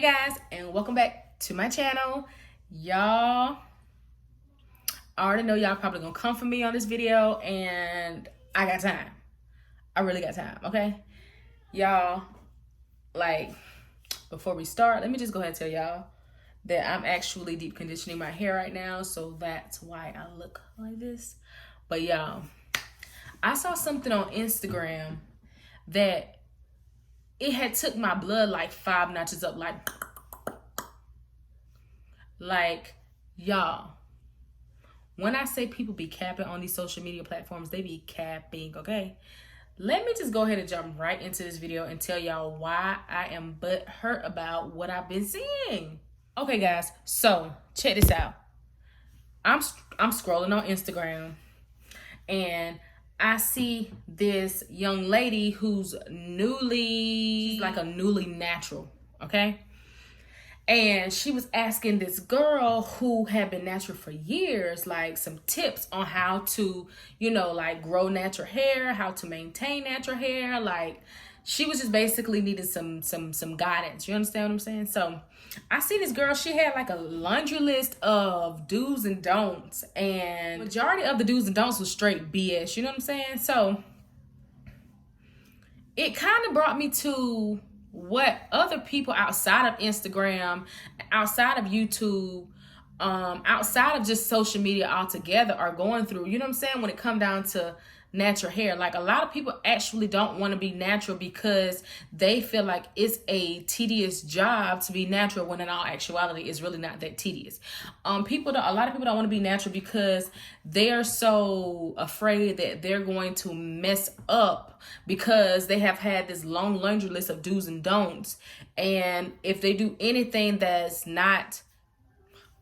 guys, and welcome back to my channel. Y'all, I already know y'all probably gonna come for me on this video, and I got time. I really got time, okay? Y'all, like, before we start, let me just go ahead and tell y'all that I'm actually deep conditioning my hair right now, so that's why I look like this. But y'all, I saw something on Instagram that it had took my blood like 5 notches up, like y'all, when I say people be capping on these social media platforms, they be capping, okay? Let me just go ahead and jump right into this video and tell y'all why I am butthurt about what I've been seeing. Okay, guys, so check this out. I'm scrolling on Instagram, and I see this young lady who's she's like a newly natural, okay? And she was asking this girl who had been natural for years, like some tips on how to, like grow natural hair, how to maintain natural hair. Like she was just basically needing some guidance. You understand what I'm saying? So I see this girl, she had like a laundry list of do's and don'ts, and majority of the do's and don'ts was straight BS. You know what I'm saying? So it kind of brought me to what other people outside of Instagram, outside of YouTube, outside of just social media altogether are going through. You know what I'm saying? When it come down to natural hair, like a lot of people actually don't want to be natural because they feel like it's a tedious job to be natural, when in all actuality it's really not that tedious. A lot of people don't want to be natural because they are so afraid that they're going to mess up, because they have had this long laundry list of do's and don'ts, and if they do anything that's not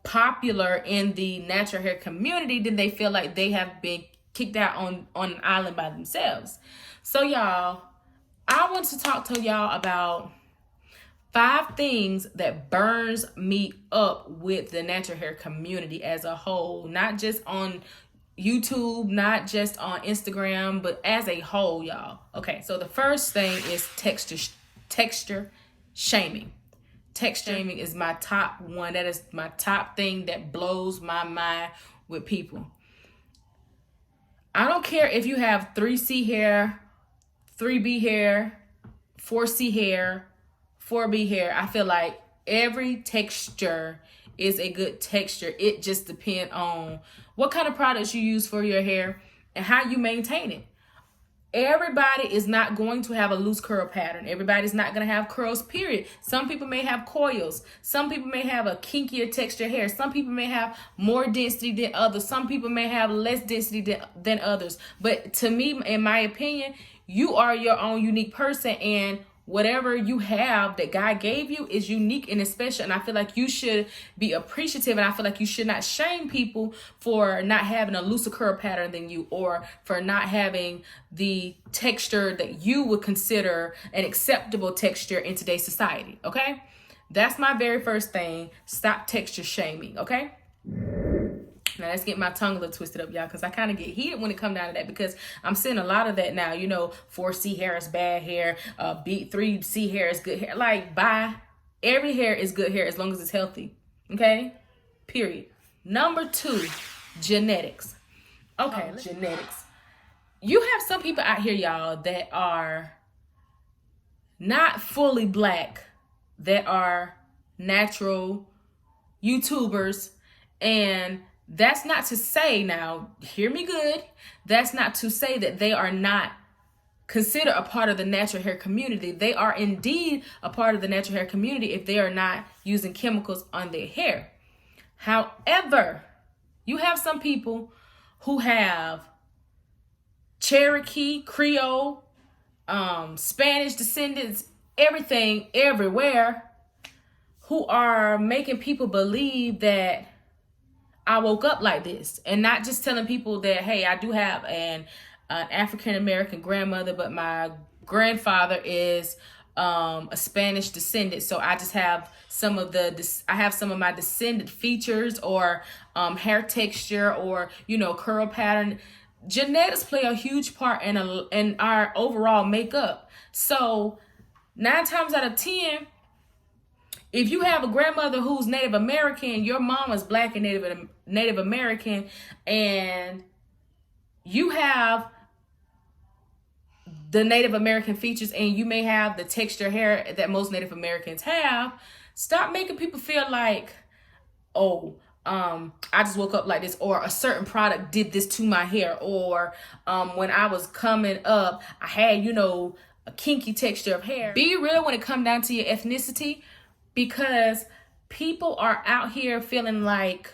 popular in the natural hair community, then they feel like they have been kicked out on an island by themselves. So y'all, I want to talk to y'all about 5 things that burns me up with the natural hair community as a whole, not just on YouTube, not just on Instagram, but as a whole, y'all. Okay, so the first thing is texture shaming. Texture shaming is my top one. That is my top thing that blows my mind with people. I don't care if you have 3C hair, 3B hair, 4C hair, 4B hair. I feel like every texture is a good texture. It just depends on what kind of products you use for your hair and how you maintain it. Everybody is not going to have a loose curl pattern. Everybody's not going to have curls, period. Some people may have coils. Some people may have a kinkier texture hair. Some people may have more density than others. Some people may have less density than others. But to me, in my opinion, you are your own unique person, and whatever you have that God gave you is unique and special. And I feel like you should be appreciative, and I feel like you should not shame people for not having a looser curl pattern than you, or for not having the texture that you would consider an acceptable texture in today's society, okay? That's my very first thing. Stop texture shaming, okay? Now, let's get my tongue a little twisted up, y'all, because I kind of get heated when it comes down to that, because I'm seeing a lot of that now. 4C hair is bad hair, 3C hair is good hair. Like, bye. Every hair is good hair as long as it's healthy, okay? Period. Number 2, genetics. Okay, genetics. You have some people out here, y'all, that are not fully black, that are natural YouTubers, and that's not to say, now, hear me good, that's not to say that they are not considered a part of the natural hair community. They are indeed a part of the natural hair community if they are not using chemicals on their hair. However, you have some people who have Cherokee, Creole, Spanish descendants, everything, everywhere, who are making people believe that I woke up like this, and not just telling people that, hey, I do have an African-American grandmother, but my grandfather is a Spanish descendant. So I just have some of my descendant features, or hair texture, or, curl pattern. Genetics play a huge part in our overall makeup. So 9 times out of 10, If you have a grandmother who's Native American, your mom is Black and Native American, and you have the Native American features and you may have the texture hair that most Native Americans have, stop making people feel like, oh, I just woke up like this, or a certain product did this to my hair, or when I was coming up, I had, a kinky texture of hair. Be real when it comes down to your ethnicity, because people are out here feeling like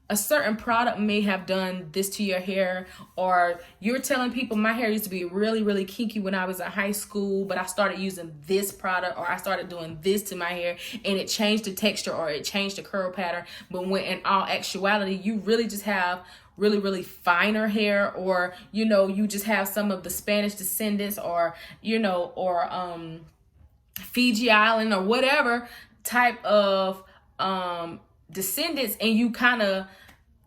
a certain product may have done this to your hair, or you're telling people my hair used to be really, really kinky when I was in high school, but I started using this product, or I started doing this to my hair and it changed the texture or it changed the curl pattern. But when in all actuality, you really just have really, really finer hair, or, you just have some of the Spanish descendants, or, Fiji Island or whatever type of descendants, and you kind of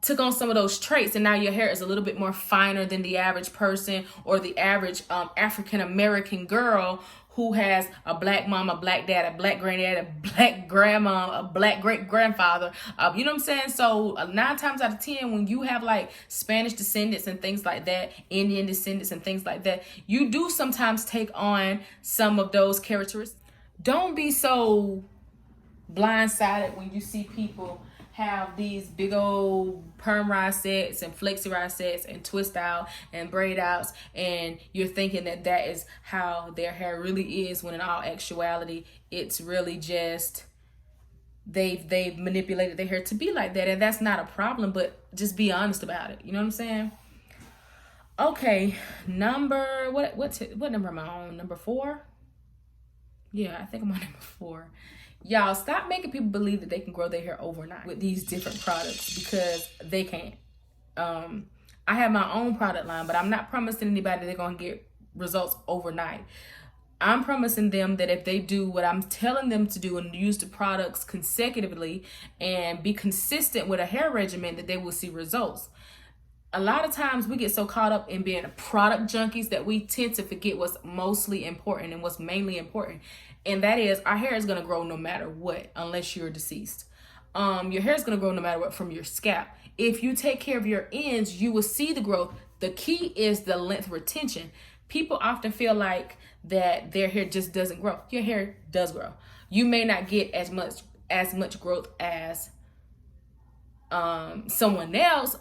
took on some of those traits, and now your hair is a little bit more finer than the average person, or the average African American girl who has a Black mom, a Black dad, a Black granddad, a Black grandma, a Black great grandfather. You know what I'm saying? So 9 times out of 10, when you have like Spanish descendants and things like that, Indian descendants and things like that, you do sometimes take on some of those characteristics. Don't be so blindsided when you see people have these big old perm rod sets and flexi rod sets and twist out and braid outs, and you're thinking that is how their hair really is, when in all actuality it's really just they've manipulated their hair to be like that. And that's not a problem, but just be honest about it. You know what I'm saying? Okay, what number am I on? Number 4? Yeah, I think I'm on number 4. Y'all, stop making people believe that they can grow their hair overnight with these different products, because they can't. I have my own product line, but I'm not promising anybody they're going to get results overnight. I'm promising them that if they do what I'm telling them to do and use the products consecutively and be consistent with a hair regimen, that they will see results. A lot of times we get so caught up in being product junkies that we tend to forget what's mostly important and what's mainly important. And that is, our hair is going to grow no matter what, unless you're deceased. Your hair is going to grow no matter what from your scalp. If you take care of your ends, you will see the growth. The key is the length retention. People often feel like that their hair just doesn't grow. Your hair does grow. You may not get as much growth as someone else,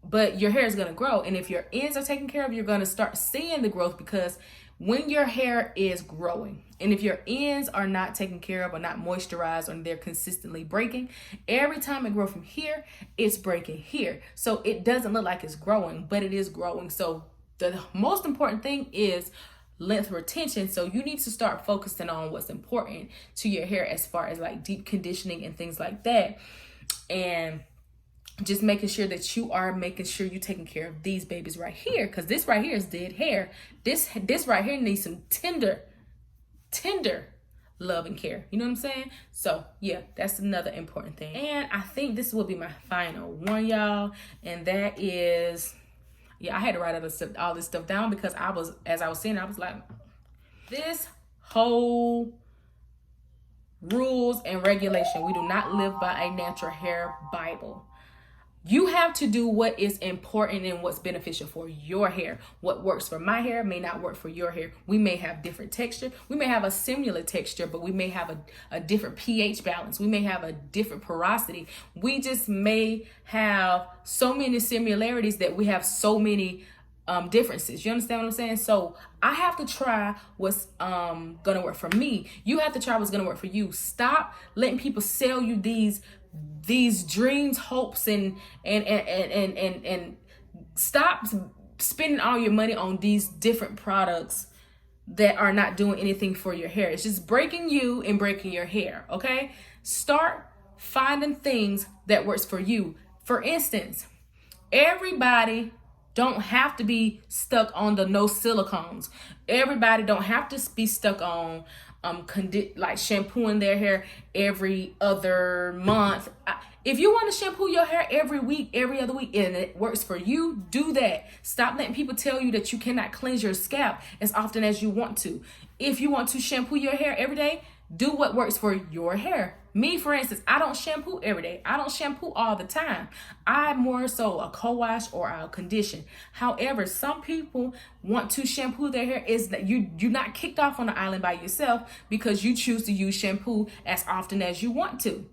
but your hair is going to grow. And if your ends are taken care of, you're going to start seeing the growth, because when your hair is growing, and if your ends are not taken care of or not moisturized, or they're consistently breaking, every time it grows from here, it's breaking here. So it doesn't look like it's growing, but it is growing. So the most important thing is length retention. So you need to start focusing on what's important to your hair, as far as like deep conditioning and things like that. And just making sure that you are making sure you're taking care of these babies right here, because this right here is dead hair. This right here needs some tender love and care. You know what I'm saying? So yeah, that's another important thing. And I think this will be my final one, y'all, and that is, I had to write all this stuff down, because as I was saying, I was like, this whole rules and regulation, we do not live by a natural hair Bible. You have to do what is important and what's beneficial for your hair. What works for my hair may not work for your hair. We may have different texture. We may have a similar texture, but we may have a different pH balance. We may have a different porosity. We just may have so many similarities that we have so many differences. You understand what I'm saying? So I have to try what's gonna work for me. You have to try what's gonna work for you. Stop letting people sell you these dreams, hopes, and stop spending all your money on these different products that are not doing anything for your hair. It's just breaking you and breaking your hair. Okay, start finding things that works for you. For instance, everybody don't have to be stuck on the no silicones. Everybody don't have to be stuck on like shampooing their hair every other month. If you want to shampoo your hair every week, every other week, and it works for you, do that. Stop letting people tell you that you cannot cleanse your scalp as often as you want to. If you want to shampoo your hair every day, Do what works for your hair. Me, for instance, I don't shampoo every day. I don't shampoo all the time. I more so a co-wash or I'll condition. However, some people want to shampoo their hair. Is that you're not kicked off on the island by yourself because you choose to use shampoo as often as you want to.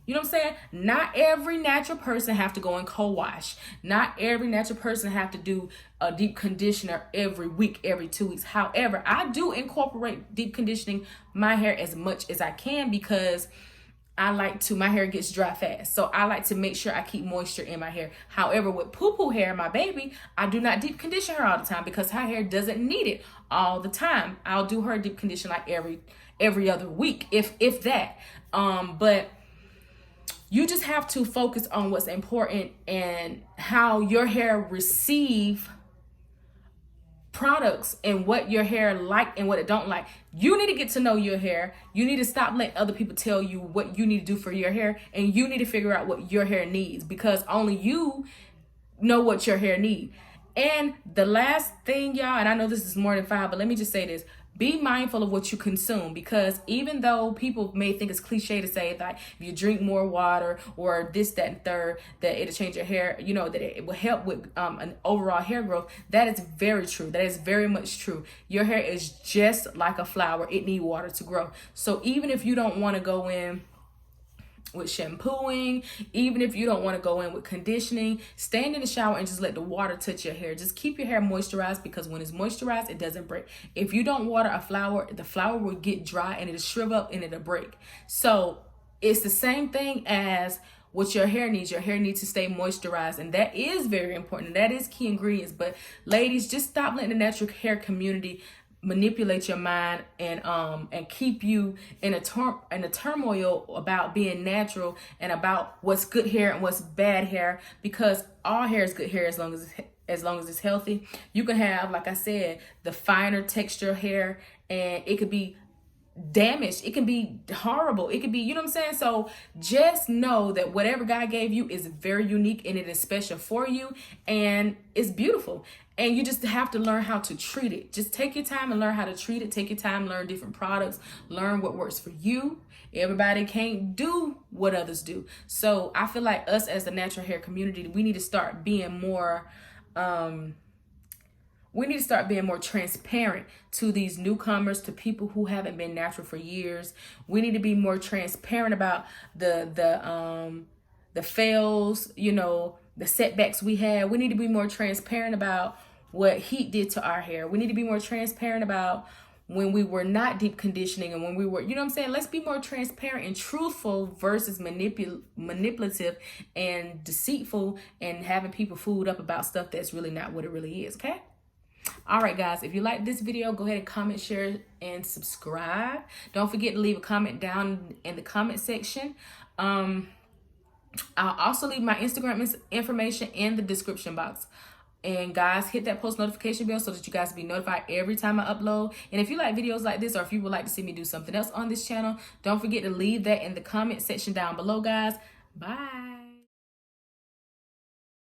You know what I'm saying? Not every natural person have to go and co-wash. Not every natural person have to do a deep conditioner every week, every 2 weeks. However, I do incorporate deep conditioning my hair as much as I can because my hair gets dry fast. So I like to make sure I keep moisture in my hair. However, with Poo hair, my baby, I do not deep condition her all the time because her hair doesn't need it all the time. I'll do her deep condition like every other week, if that. But you just have to focus on what's important and how your hair receive products and what your hair like and what it don't like. You need to get to know your hair. You need to stop letting other people tell you what you need to do for your hair, and you need to figure out what your hair needs because only you know what your hair needs. And the last thing, y'all, and I know this is more than 5, but let me just say this. Be mindful of what you consume because even though people may think it's cliche to say that if you drink more water or this, that, and third, that it'll change your hair, you know, that it will help with an overall hair growth, that is very true. That is very much true. Your hair is just like a flower. It needs water to grow. So even if you don't want to go in with shampooing, even if you don't want to go in with conditioning, stand in the shower and just let the water touch your hair. Just keep your hair moisturized because when it's moisturized, it doesn't break. If you don't water a flower, the flower will get dry and it'll shrivel up and it'll break. So it's the same thing as what your hair needs. Your hair needs to stay moisturized, and that is very important. That is key ingredients. But ladies, just stop letting the natural hair community manipulate your mind and keep you in a turmoil about being natural and about what's good hair and what's bad hair, because all hair is good hair as long as it's healthy. You can have, like I said, the finer texture hair and it could be damaged, it can be horrible, it could be, you know what I'm saying? So just know that whatever God gave you is very unique and it is special for you and it's beautiful, and you just have to learn how to treat it. Just take your time and learn how to treat it. Take your time, learn different products, learn what works for you. Everybody can't do what others do. So I feel like us as the natural hair community, we need to start being more transparent to these newcomers, to people who haven't been natural for years. We need to be more transparent about the fails, you know, the setbacks we had. We need to be more transparent about what heat did to our hair. We need to be more transparent about when we were not deep conditioning and when we were, you know what I'm saying? Let's be more transparent and truthful versus manipulative and deceitful and having people fooled up about stuff that's really not what it really is, okay? All right, guys, if you like this video, go ahead and comment, share, and subscribe. Don't forget to leave a comment down in the comment section. I'll also leave my Instagram information in the description box. And guys, hit that post notification bell so that you guys be notified every time I upload. And if you like videos like this, or if you would like to see me do something else on this channel, don't forget to leave that in the comment section down below, guys. Bye.